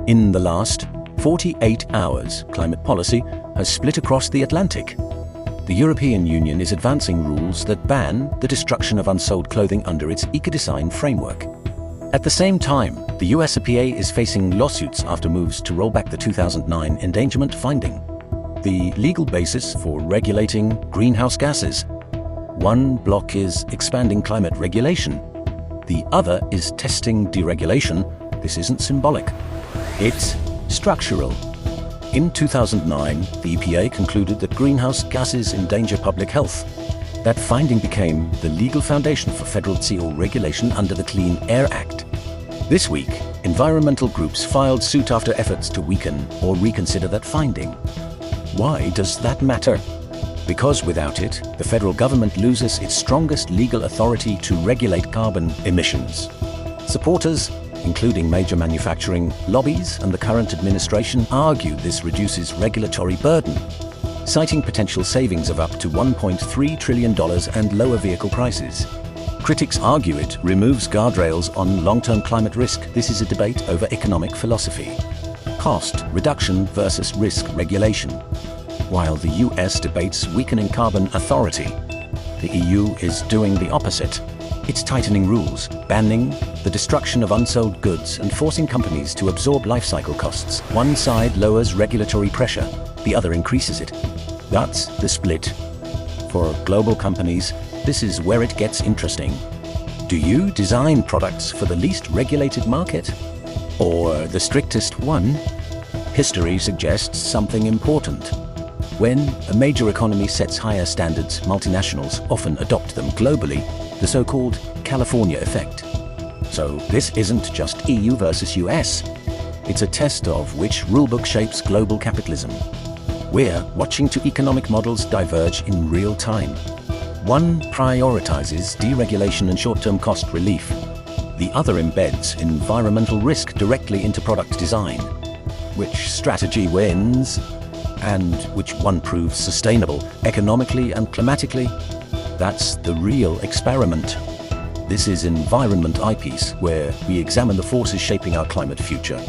In the last 48 hours, climate policy has split across the Atlantic. The European Union is advancing rules that ban the destruction of unsold clothing under its Ecodesign framework. At the same time, the US EPA is facing lawsuits after moves to roll back the 2009 Endangerment Finding, the legal basis for regulating greenhouse gases. One block is expanding climate regulation. The other is testing deregulation. This isn't symbolic. It's structural. In 2009, the EPA concluded that greenhouse gases endanger public health. That finding became the legal foundation for federal CO regulation under the Clean Air Act. This week, environmental groups filed suit after efforts to weaken or reconsider that finding. Why does that matter? Because without it, the federal government loses its strongest legal authority to regulate carbon emissions. Supporters, including major manufacturing lobbies and the current administration, argue this reduces regulatory burden, citing potential savings of up to $1.3 trillion and lower vehicle prices. Critics argue it removes guardrails on long-term climate risk. This is a debate over economic philosophy. Cost reduction versus risk regulation. While the US debates weakening carbon authority, the EU is doing the opposite. It's tightening rules, banning the destruction of unsold goods and forcing companies to absorb lifecycle costs. One side lowers regulatory pressure, the other increases it. That's the split. For global companies, this is where it gets interesting. Do you design products for the least regulated market? Or the strictest one? History suggests something important. When a major economy sets higher standards, multinationals often adopt them globally, the so-called California effect. So this isn't just EU versus US. It's a test of which rulebook shapes global capitalism. We're watching two economic models diverge in real time. One prioritizes deregulation and short-term cost relief. The other embeds environmental risk directly into product design. Which strategy wins? And which one proves sustainable economically and climatically? That's the real experiment. This is Environment Eyepiece, where we examine the forces shaping our climate future.